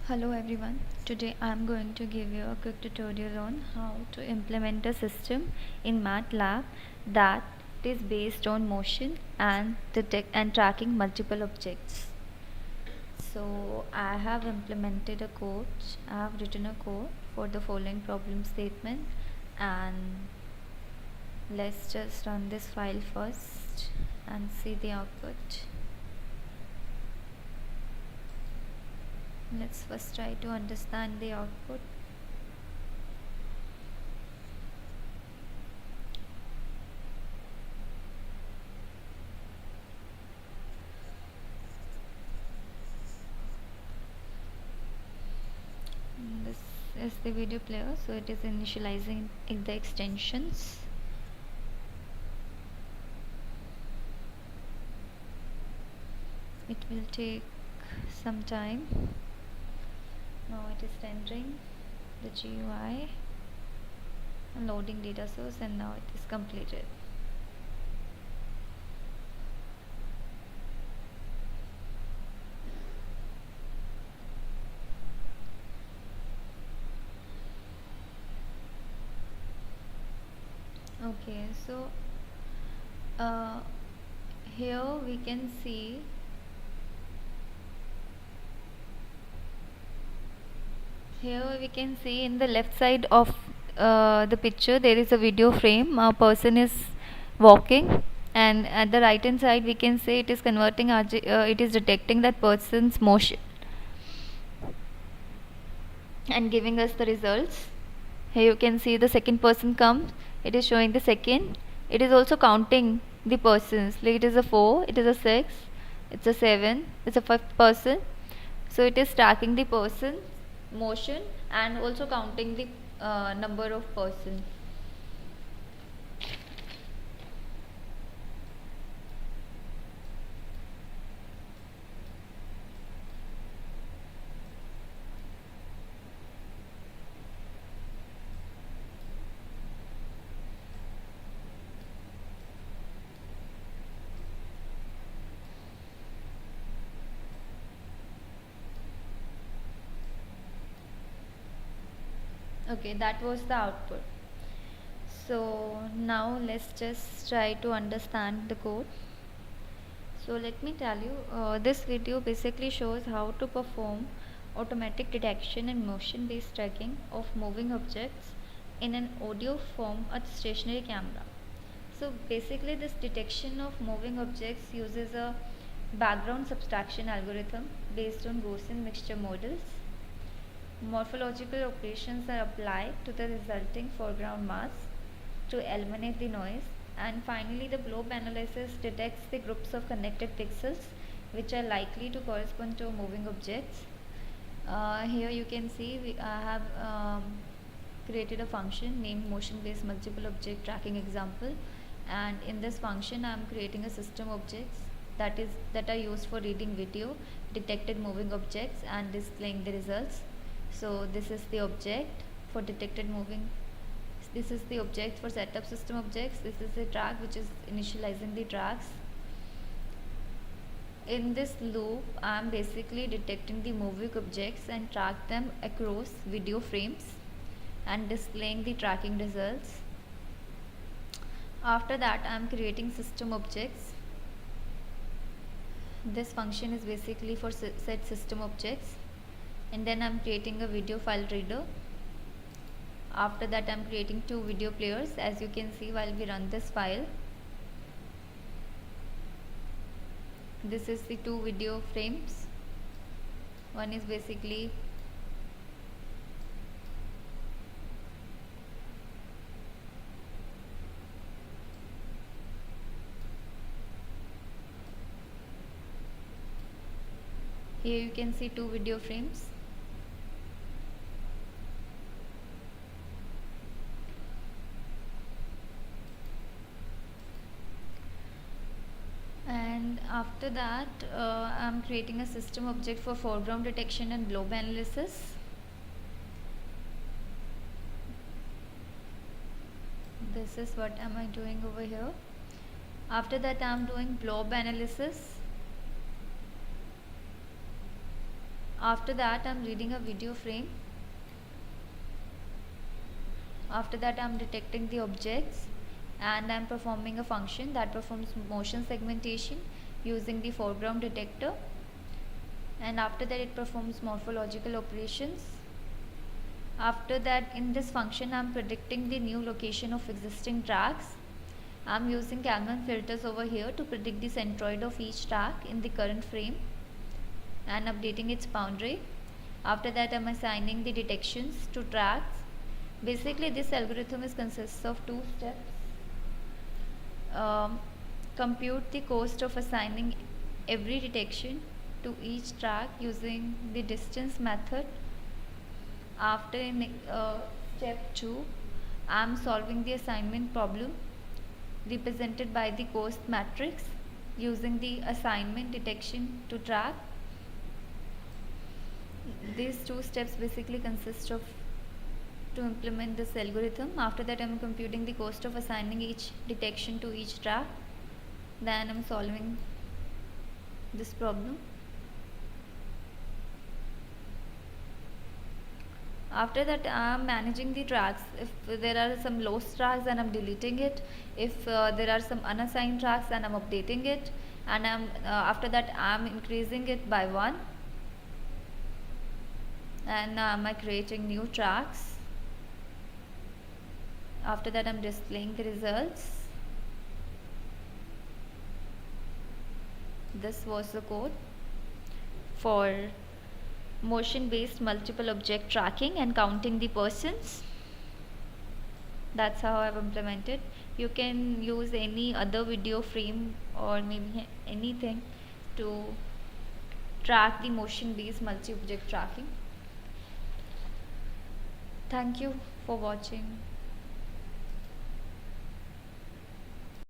Hello everyone. Today I am going to give you a quick tutorial on how to implement a system in MATLAB that is based on motion and detect and tracking multiple objects. So I have implemented a code. I have written a code for the following problem statement, and let's just run this file first and see the output. Let's first try to understand the output. This is the video player, so it is initializing the extensions. It will take some time. Now it is rendering the GUI and loading data source, and now it is completed. Okay, so here we can see in the left side of the picture there is a video frame. A person is walking, and at the right hand side we can say it is converting it is detecting that person's motion and giving us the results. Here you can see the second person comes, it is showing the second. It is also counting the persons, like it is a 4, it is a 6, it's a 7, it's a 5th person. So it is tracking the person's motion and also counting the number of persons. Okay, that was the output. So now let's just try to understand the code. So let me tell you, this video basically shows how to perform automatic detection and motion based tracking of moving objects in an audio form a stationary camera. So basically this detection of moving objects uses a background subtraction algorithm based on Gaussian mixture models. Morphological operations are applied to the resulting foreground mass to eliminate the noise, and finally the blob analysis detects the groups of connected pixels which are likely to correspond to moving objects. Here you can see I have created a function named motion based multiple object tracking example, and in this function I am creating a system objects that are used for reading video, detected moving objects and displaying the results. So this is the object for detected moving, this is the object for setup system objects, this is the track which is initializing the tracks. In this loop I am basically detecting the moving objects and track them across video frames and displaying the tracking results. After that I am creating system objects. This function is basically for set system objects, and then I am creating a video file reader. After that I am creating two video players, as you can see while we run this file. This is the two video frames. One is basically here you can see two video frames. And after that I am creating a system object for foreground detection and blob analysis. This is what am I doing over here. After that I am doing blob analysis. After that, I'm reading a video frame. After that, I'm detecting the objects, and I'm performing a function that performs motion segmentation using the foreground detector. And after that, it performs morphological operations. After that, in this function, I'm predicting the new location of existing tracks. I'm using Kalman filters over here to predict the centroid of each track in the current frame and updating its boundary. After that, I'm assigning the detections to tracks. Basically, this algorithm consists of two steps. Compute the cost of assigning every detection to each track using the distance method. After in step 2, I am solving the assignment problem represented by the cost matrix using the assignment detection to track. These two steps basically consist of to implement this algorithm. After that, I am computing the cost of assigning each detection to each track. Then I am solving this problem. After that, I am managing the tracks. If there are some lost tracks, then I am deleting it. If there are some unassigned tracks, then I am updating it. And after that, I am increasing it by 1. And now I am creating new tracks. After that, I am displaying the results. This was the code for motion based multiple object tracking and counting the persons. That's how I've implemented. You can use any other video frame or maybe anything to track the motion based multi object tracking. Thank you for watching.